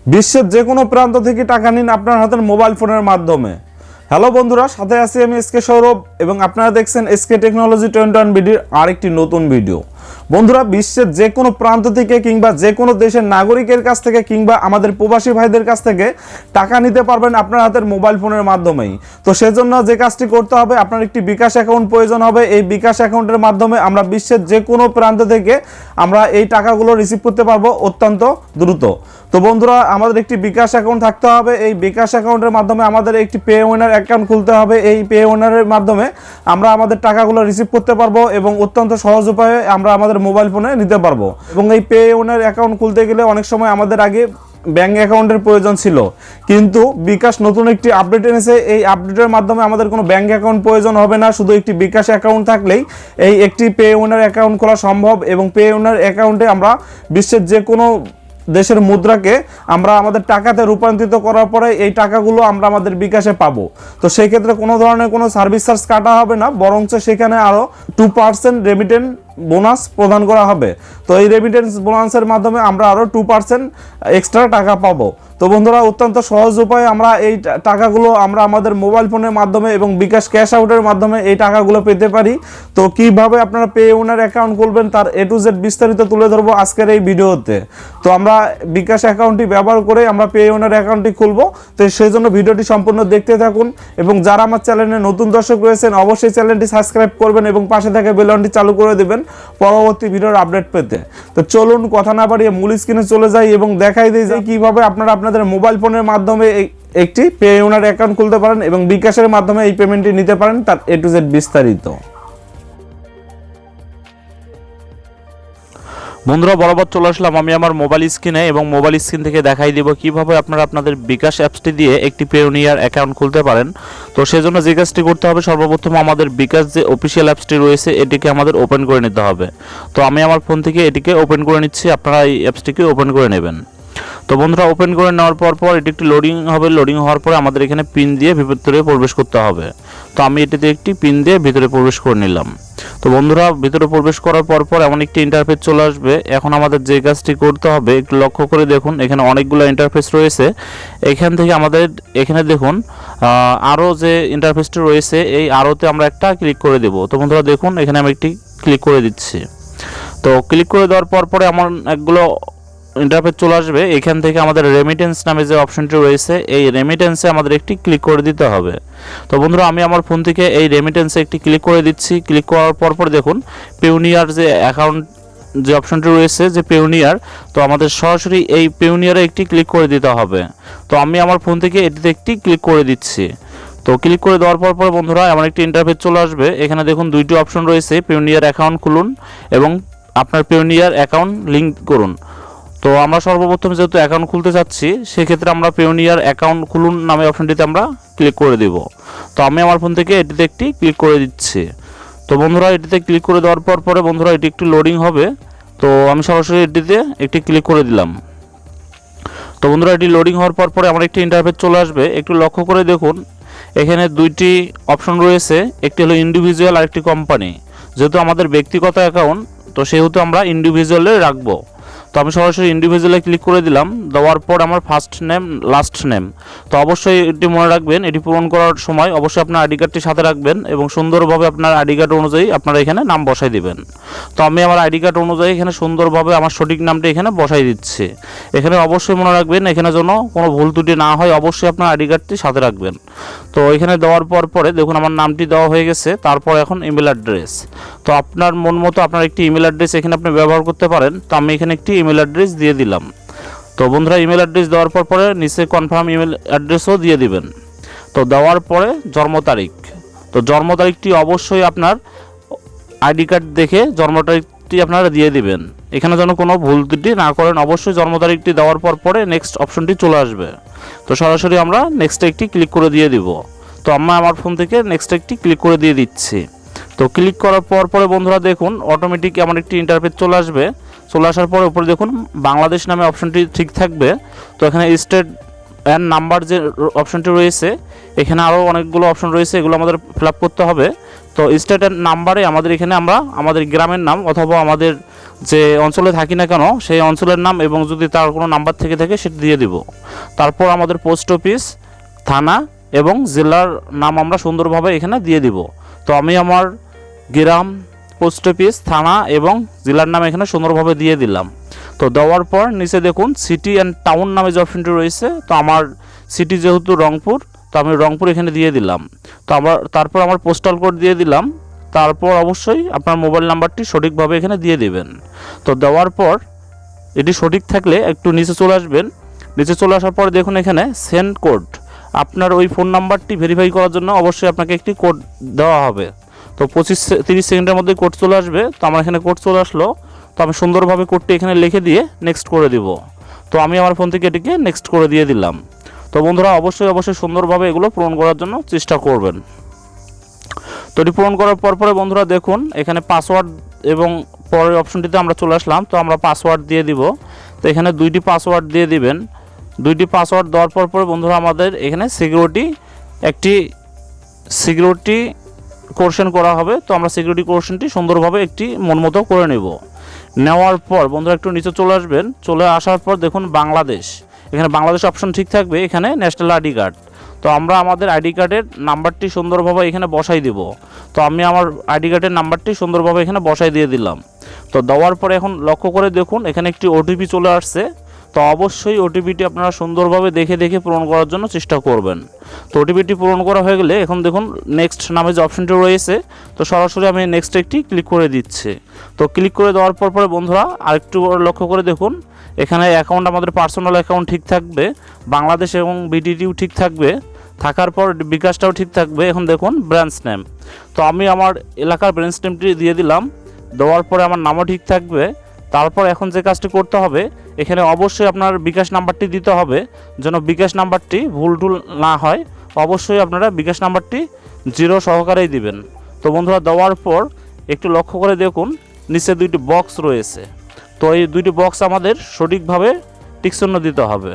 বিশ্বের যে কোনো প্রান্ত থেকে টাকা নিন আপনার হাতের মোবাইল ফোনের মাধ্যমে। হ্যালো বন্ধুরা, সাথে আছি আমি এসকে সৌরভ এবং আপনারা দেখছেন এসকে টেকনোলজি 21 বিডির আরেকটি নতুন ভিডিও। বন্ধুরা, বিশ্বের যে কোনো প্রান্ত থেকে কিংবা যে কোনো দেশের নাগরিকের কাছ থেকে কিংবা আমাদের প্রবাসী ভাইদের কাছ থেকে টাকা নিতে পারবেন আপনার হাতের মোবাইল ফোনের মাধ্যমেই। তো সেজন্য যে কাজটি করতে হবে, আপনার একটি বিকাশ অ্যাকাউন্ট প্রয়োজন হবে। এই বিকাশ অ্যাকাউন্টের মাধ্যমে আমরা বিশ্বের যে কোনো প্রান্ত থেকে আমরা এই টাকাগুলো রিসিভ করতে পারবো অত্যন্ত দ্রুত। তো বন্ধুরা, আমাদের একটি বিকাশ অ্যাকাউন্ট থাকতে হবে। এই বিকাশ অ্যাকাউন্টের মাধ্যমে আমাদের একটি পেওয়ানার অ্যাকাউন্ট খুলতে হবে। এই পেওয়ানারের মাধ্যমে আমরা আমাদের টাকাগুলো রিসিভ করতে পারবো এবং অত্যন্ত সহজ উপায়ে আমরা আমাদের মোবাইল ফোনে নিতে পারবো। এবং এই পেওয়ানার অ্যাকাউন্ট খুলতে গেলে অনেক সময় আমাদের আগে ব্যাঙ্ক অ্যাকাউন্টের প্রয়োজন ছিল, কিন্তু বিকাশ নতুন একটি আপডেট এনেছে। এই আপডেটের মাধ্যমে আমাদের কোনো ব্যাঙ্ক অ্যাকাউন্ট প্রয়োজন হবে না। শুধু একটি বিকাশ অ্যাকাউন্ট থাকলেই এই একটি পেওয়ানার অ্যাকাউন্ট খোলা সম্ভব এবং পেওয়ানার অ্যাকাউন্টে আমরা বিশ্বের যে কোনো দেশের মুদ্রাকে আমরা আমাদের টাকাতে রূপান্তরিত করার পরে এই টাকাগুলো আমরা আমাদের বিকাশে পাবো। তো সেই ক্ষেত্রে কোনো ধরনের কোনো সার্ভিস চার্জ কাটা হবে না, বরঞ্চ সেখানে আরও 2% রেমিটেন্স বোনাস প্রদান করা হবে। তো এই রেমিটেন্স বোনাসের মাধ্যমে আমরা আরও 2% এক্সট্রা টাকা পাবো। তো বন্ধুরা, অত্যন্ত সহজ উপায়ে আমরা এই টাকাগুলো আমরা আমাদের মোবাইল ফোনের মাধ্যমে এবং বিকাশ ক্যাশ আউটের মাধ্যমে এই টাকাগুলো পেতে পারি। তো কিভাবে আপনারা পেওয়ানার অ্যাকাউন্ট খুলবেন তার A to Z বিস্তারিত তুলে ধরবো আজকের এই ভিডিওতে। তো আমরা বিকাশ অ্যাকাউন্টটি ব্যবহার করে আমরা পেওয়ানার অ্যাকাউন্টটি খুলবো। তো সেই জন্য ভিডিওটি সম্পূর্ণ দেখতে থাকুন এবং যারা আমার চ্যানেলে নতুন দর্শক রয়েছেন অবশ্যই চ্যানেলটি সাবস্ক্রাইব করবেন এবং পাশে থাকা বেল আইকনটি চালু করে দেবেন পরবর্তী ভিডিওর আপডেট পেতে। তো চলুন কথা না বাড়িয়ে মূল স্ক্রিনে চলে যাই এবং দেখাই দিই যে কিভাবে আপনারা আপনাদের মোবাইল ফোনের মাধ্যমে একটি পেওয়ানার অ্যাকাউন্ট খুলতে পারেন এবং বিকাশের মাধ্যমে এই পেমেন্টটি নিতে পারেন তার A to Z বিস্তারিত। বন্ধুরা, বরাবর চলে আসলাম আমি আমার মোবাইল স্ক্রিনে এবং মোবাইল স্ক্রিন থেকে দেখাই দিব কিভাবে আপনারা আপনাদের বিকাশ অ্যাপসটি দিয়ে একটি পেওনিয়ার অ্যাকাউন্ট খুলতে পারেন। তো সেজন্য যে কাজটি করতে হবে, সর্বপ্রথম আমাদের বিকাশ যে অফিসিয়াল অ্যাপসটি রয়েছে এটিকে আমাদের ওপেন করে নিতে হবে। তো আমি আমার ফোন থেকে এটিকে ওপেন করে নিচ্ছি, আপনারা এই অ্যাপসটিকে ওপেন করে নেবেন। তো বন্ধুরা, ওপেন করে নেওয়ার পর এটি একটি লোডিং হবে। লোডিং হওয়ার পরে আমাদের এখানে পিন দিয়ে ভিতরে প্রবেশ করতে হবে। তো আমি এটিতে একটি পিন দিয়ে ভিতরে প্রবেশ করে নিলাম। তো বন্ধুরা, ভিতরে প্রবেশ করার পর এমন একটি ইন্টারফেস চলে আসবে। এখন আমাদের যে কাজটি করতে হবে একটু লক্ষ্য করে দেখুন, এখানে অনেকগুলো ইন্টারফেস রয়েছে। এখান থেকে আমাদের এখানে দেখুন আরও যে ইন্টারফেসটি রয়েছে এই আরোতে আমরা একটা ক্লিক করে দেব। তো বন্ধুরা দেখুন, এখানে আমি একটি ক্লিক করে দিচ্ছি। তো ক্লিক করে দেওয়ার পরে এমন একগুলো ইন্টারফেস চলে আসবে। এখান থেকে আমাদের রেমিটেন্স নামে যে অপশনটি রয়েছে এই রেমিটেন্সে আমাদের একটি ক্লিক করে দিতে হবে। তো বন্ধুরা, আমি আমার ফোন থেকে এই রেমিটেন্সে একটি ক্লিক করে দিচ্ছি। ক্লিক করার পর দেখুন পেওনিয়ার যে অ্যাকাউন্ট যে অপশনটি রয়েছে যে পেওনিয়ার, তো আমাদের সরাসরি এই পেওনিয়ারে একটি ক্লিক করে দিতে হবে। তো আমি আমার ফোন থেকে এটিতে একটি ক্লিক করে দিচ্ছি। তো ক্লিক করে দেওয়ার পর বন্ধুরা এমন একটি ইন্টারফেস চলে আসবে। এখানে দেখুন দুইটি অপশন রয়েছে, পেওনিয়ার অ্যাকাউন্ট খুলুন এবং আপনার পেওনিয়ার অ্যাকাউন্ট লিঙ্ক করুন। তো আমরা সর্বপ্রথম যেহেতু অ্যাকাউন্ট খুলতে চাচ্ছি সেক্ষেত্রে আমরা পেওনিয়ার অ্যাকাউন্ট খুলুন নামে অপশনটিতে আমরা ক্লিক করে দেব। তো আমি আমার ফোন থেকে এটিতে একটি ক্লিক করে দিচ্ছি। তো বন্ধুরা, এটিতে ক্লিক করে দেওয়ার পরে বন্ধুরা এটি একটু লোডিং হবে। তো আমি সরাসরি এটিতে একটি ক্লিক করে দিলাম। তো বন্ধুরা, এটি লোডিং হওয়ার পরে আমার একটি ইন্টারফেস চলে আসবে। একটু লক্ষ্য করে দেখুন, এখানে দুইটি অপশন রয়েছে, একটি হলো ইন্ডিভিজুয়াল আর একটি কোম্পানি। যেহেতু আমাদের ব্যক্তিগত অ্যাকাউন্ট তো সেহেতু আমরা ইন্ডিভিজুয়ালে রাখবো। তো আমি সরাসরি ইন্ডিভিজুয়ালে ক্লিক করে দিলাম। দেওয়ার পর আমার ফার্স্ট নেম লাস্ট নেম। তো অবশ্যই এটি মনে রাখবেন, এটি পূরণ করার সময় অবশ্যই আপনার আইডি কার্ডটি সাথে রাখবেন এবং সুন্দরভাবে আপনার আইডি কার্ড অনুযায়ী আপনারা এখানে নাম বসাই দিবেন। তো আমি আমার আইডি কার্ড অনুযায়ী এখানে সুন্দরভাবে আমার সঠিক নামটি এখানে বসাই দিচ্ছি। এখানে অবশ্যই মনে রাখবেন, এখানে যেন কোনো ভুল ত্রুটি না হয়, অবশ্যই আপনার আইডি কার্ডটি সাথে রাখবেন। তো এখানে দেওয়ার পরে দেখুন আমার নামটি দেওয়া হয়ে গেছে। তারপর এখন ইমেল অ্যাড্রেস। তো আপনার মন মতো আপনার একটি ইমেল অ্যাড্রেস এখানে আপনি ব্যবহার করতে পারেন। তো আমি এখানে একটি ইমেল অ্যাড্রেস দিয়ে দিলাম। তো বন্ধুরা, ইমেল অ্যাড্রেস দেওয়ার পরে নিচে কনফার্ম ইমেল অ্যাড্রেসও দিয়ে দিবেন। তো দেওয়ার পরে জন্ম তারিখ। তো জন্ম তারিখটি অবশ্যই আপনার আইডি কার্ড দেখে জন্ম তারিখটি আপনারা দিয়ে দিবেন। এখানে যেন কোনো ভুল ত্রুটি না করেন। অবশ্যই জন্ম তারিখটি দেওয়ার পরে নেক্সট অপশনটি চলে আসবে। তো সরাসরি আমরা নেক্সট একটি ক্লিক করে দিয়ে দিব। তো আমরা আমার ফোন থেকে নেক্সট একটি ক্লিক করে দিয়ে দিচ্ছি। তো ক্লিক করার পরে বন্ধুরা দেখুন অটোমেটিক এমন একটি ইন্টারফেস চলে আসবে। চলে আসার পরে উপরে দেখুন বাংলাদেশ নামে অপশনটি ঠিক থাকবে। তো এখানে স্টেট অ্যান্ড নাম্বার যে অপশনটি রয়েছে, এখানে আরও অনেকগুলো অপশন রয়েছে, এগুলো আমাদের ফিল আপ করতে হবে। তো স্টেট অ্যান্ড নাম্বারে আমাদের এখানে আমরা আমাদের গ্রামের নাম অথবা আমাদের যে অঞ্চলে থাকি না কেন সেই অঞ্চলের নাম এবং যদি তার কোনো নাম্বার থেকে থাকে সেটা দিয়ে দিব। তারপর আমাদের পোস্ট অফিস, থানা এবং জেলার নাম আমরা সুন্দরভাবে এখানে দিয়ে দিব। তো আমি আমার গ্রাম, পোস্ট অফিস, থানা এবং জেলার নাম এখানে সুন্দরভাবে দিয়ে দিলাম। তো দেওয়ার পর নিচে দেখুন সিটি অ্যান্ড টাউন নামে যে অপশনটি রয়েছে, তো আমার সিটি যেহেতু রংপুর, তো আমি রংপুর এখানে দিয়ে দিলাম। তো তারপর আমার পোস্টাল কোড দিয়ে দিলাম। তারপর অবশ্যই আপনার মোবাইল নাম্বারটি সঠিকভাবে এখানে দিয়ে দেবেন। তো দেওয়ার পর এটি সঠিক থাকলে একটু নিচে চলে আসবেন। নিচে চলে আসার পর দেখুন এখানে সেন্ড কোড, আপনার ওই ফোন নাম্বারটি ভেরিফাই করার জন্য অবশ্যই আপনাকে একটি কোড দেওয়া হবে। তো 25-30 সেকেন্ডের মধ্যে কোড চলে আসবে। তো আমার এখানে কোড চলে আসলো। তো আমি সুন্দরভাবে কোডটি এখানে লিখে দিয়ে নেক্সট করে দিব। তো আমি আমার ফোন থেকে এটিকে নেক্সট করে দিয়ে দিলাম। তো বন্ধুরা অবশ্যই সুন্দরভাবে এগুলো পূরণ করার জন্য চেষ্টা করবেন। তো এটি পূরণ করার পরে বন্ধুরা দেখুন এখানে পাসওয়ার্ড এবং পরের অপশনটিতে আমরা চলে আসলাম। তো আমরা পাসওয়ার্ড দিয়ে দিব। তো এখানে 2টি পাসওয়ার্ড দিয়ে দিবেন। 2টি পাসওয়ার্ড দেওয়ার পরে বন্ধুরা আমাদের এখানে সিকিউরিটি কোশ্চেন করা হবে। তো আমরা সিকিউরিটি কোশ্চেনটি সুন্দরভাবে একটি মন মতো করে নেব। নেওয়ার পর বন্ধুরা একটু নিচে চলে আসবেন। চলে আসার পর দেখুন বাংলাদেশ, এখানে বাংলাদেশ অপশন ঠিক থাকবে, এখানে ন্যাশনাল আইডি কার্ড। তো আমরা আমাদের আইডি কার্ডের নাম্বারটি সুন্দরভাবে এখানে বসাই দিব। তো আমি আমার আইডি কার্ডের নাম্বারটি সুন্দরভাবে এখানে বসাই দিয়ে দিলাম। তো দেওয়ার পরে এখন লক্ষ্য করে দেখুন এখানে একটি ওটিপি চলে আসছে। তো অবশ্যই ওটিপিটি আপনারা সুন্দরভাবে দেখে পূরণ করার জন্য চেষ্টা করবেন। তো ওটিপিটি পূরণ করা হয়ে গেলে এখন দেখুন নেক্সট নামে যে অপশনটি রয়েছে, তো সরাসরি আমি নেক্সট একটি ক্লিক করে দিচ্ছি। তো ক্লিক করে দেওয়ার পরে বন্ধুরা আরেকটু লক্ষ্য করে দেখুন এখানে অ্যাকাউন্ট আমাদের পার্সোনাল অ্যাকাউন্ট ঠিক থাকবে, বাংলাদেশ এবং বিডিটিও ঠিক থাকবে, থাকার পর বিকাশটাও ঠিক থাকবে। এখন দেখুন ব্রাঞ্চ নেম, তো আমি আমার এলাকার ব্রাঞ্চ নেমটি দিয়ে দিলাম। দেওয়ার পরে আমার নামও ঠিক থাকবে। তারপর এখন যে কাজটি করতে হবে এখানে অবশ্যই আপনার বিকাশ নাম্বারটি দিতে হবে, যেন বিকাশ নাম্বারটি ভুল না হয়। অবশ্যই আপনারা বিকাশ নাম্বারটি 0 সহকারেই দিবেন। তো বন্ধুরা দেওয়ার পর একটু লক্ষ্য করে দেখুন নিচে 2টি বক্স রয়েছে। তো এই 2টি বক্স আমাদের সঠিকভাবে টিকচিহ্ন দিতে হবে।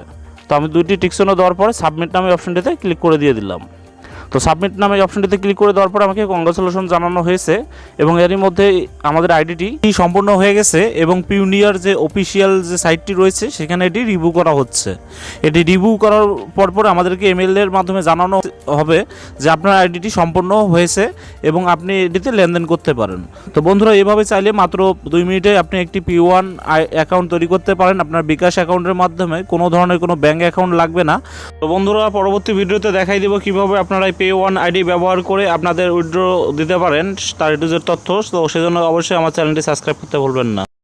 তো আমি 2টি টিকচিহ্ন দেওয়ার পরে সাবমিট নামে অপশনটিতে ক্লিক করে দিয়ে দিলাম। তো সাবমিট নামে অপশনটিতে ক্লিক করে দেওয়ার পর আমাকে কংগ্রাচুলেশন জানানো হয়েছে এবং এরই মধ্যে আমাদের আইডিটি সম্পূর্ণ হয়ে গেছে এবং পিওনিয়ার যে অফিসিয়াল যে সাইটটি রয়েছে সেখানে এটি রিভিউ করা হচ্ছে। এটি রিভিউ করার পর আমাদেরকে ইমেইলের মাধ্যমে জানানো হবে যে আপনার আইডিটি সম্পূর্ণ হয়েছে এবং আপনি এটিতে লেনদেন করতে পারেন। তো বন্ধুরা এভাবে চাইলে মাত্র 2 মিনিটে আপনি একটি P1 অ্যাকাউন্ট তৈরি করতে পারেন আপনার বিকাশ অ্যাকাউন্টের মাধ্যমে, কোনো ধরনের কোনো ব্যাঙ্ক অ্যাকাউন্ট লাগবে না। তো বন্ধুরা পরবর্তী ভিডিওতে দেখাই দেব কীভাবে আপনারা Pay1 আইডি ব্যবহার করে আপনাদের উইথড্র দিতে পারেন তার A to Z তথ্য। তো সেজন্য অবশ্যই আমার চ্যানেলটি সাবস্ক্রাইব করতে ভুলবেন না।